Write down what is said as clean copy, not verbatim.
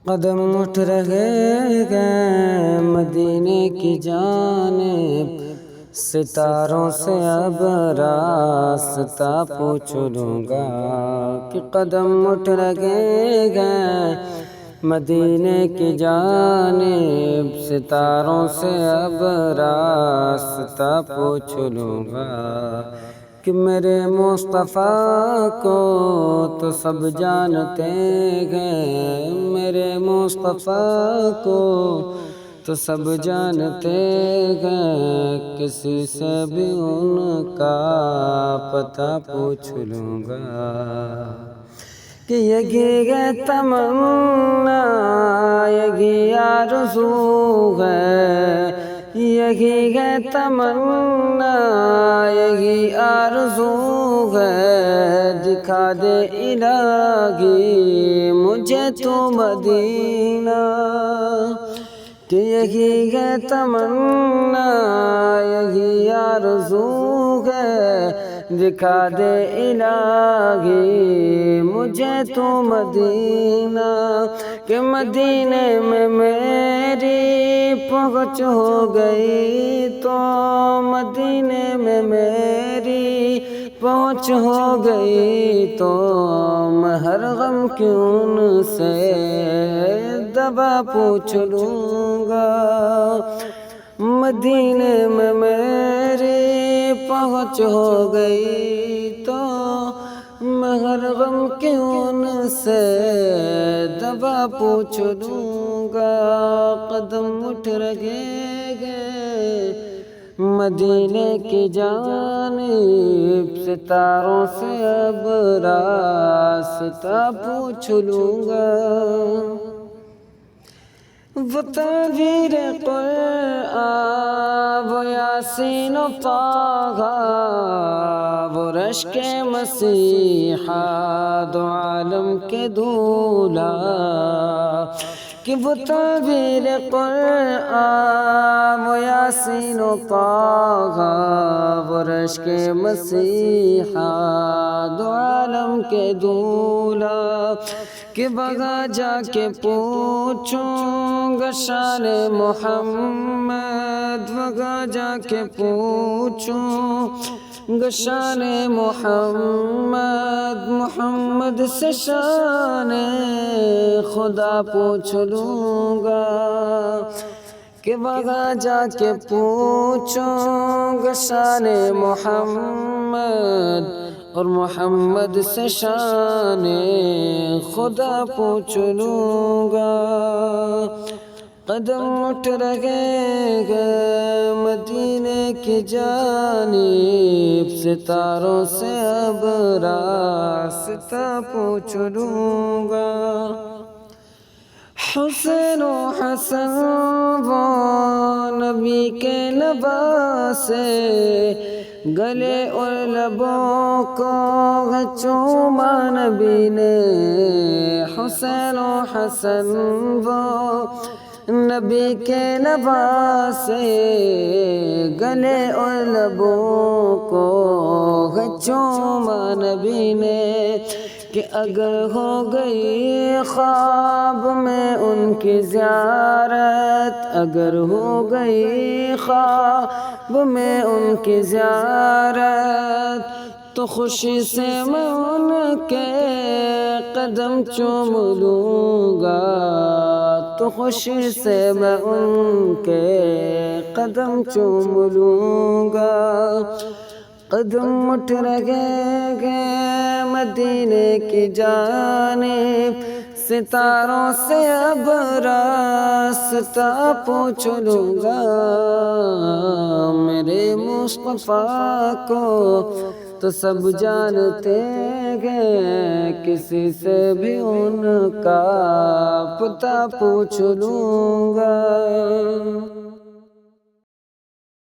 قدم اٹھ رہے ہیں مدینے کی جانب، ستاروں سے اب راستہ پوچھ لوں گا کہ قدم اٹھ رہے ہیں مدینے کی جانب، ستاروں سے اب راستہ پوچھ لوں گا کہ میرے مصطفیٰ کو تو سب جانتے ہیں، میرے مصطفیٰ کو تو سب جانتے ہیں، کسی سے بھی ان کا پتہ پوچھ لوں گا کہ یہی ہے تمنا، یہی آرزو ہے، یہی ہے تمنا، یہی آرزو ہے، دکھا دے الہی مجھے تو مدینہ، کہ یہی ہے تمنا، یہی آرزو ہے، دکھا دے الہی مجھے تو مدینہ، کہ مدینے میں میری پہنچ ہو گئی تو، مدینے میں میری پہنچ ہو گئی تو، میں ہر غم کی ان سے دوا پوچھ لوں گا، مدینے میں میری پہنچ ہو گئی تو، میں ہر غم کی ان سے دوا پوچھ لوں گا، قدم اٹھ رہے ہیں مدینے کی جانب، ستاروں سے اب راستہ پوچھ لوں گا، وہ تعبیر قرآن، وہ یاسین و طٰہٰ، وہ رشک مسیحا، دو عالم کے دولہا، کہ وہ تعبیر قرآن، وہ یاسین و طٰہٰ، وہ رشک مسیحا، دو عالم کے دولہا، کہ وہاں جا کے پوچھوں گا شان محمد، وہاں جا کے پوچھوں گا شان محمد، محمد سے شان خدا پوچھ لوں گا، کہ وہاں جا کے پوچھوں گا شان محمد، اور محمد سے شان خدا پوچھ لوں گا، قدم اٹھ رہے ہیں مدینے کی جانب، ستاروں سے اب راستہ پوچھ لوں گا، حسین و حسن وہ نبی کے نواسے، گلے اور لبوں کو ہے چوما نبی نے، حسین و حسن وہ نبی کے نواسے، گلے اور لبوں کو ہے چوما نبی نے، کہ اگر ہو گئی خواب میں ان کی زیارت، اگر ہو گئی خواب میں ان کی زیارت، تو خوشی سے میں ان کے قدم چوم لوں گا، تو خوشی سے میں ان کے قدم چوم لوں گا، قدم اٹھ رہے ہیں مدینے کی جانب، ستاروں سے اب راستہ پوچھ لوں گا، میرے مصطفیٰ کو تو سب جانتے ہیں، کسی سے بھی ان کا پتہ پوچھ لوں گا۔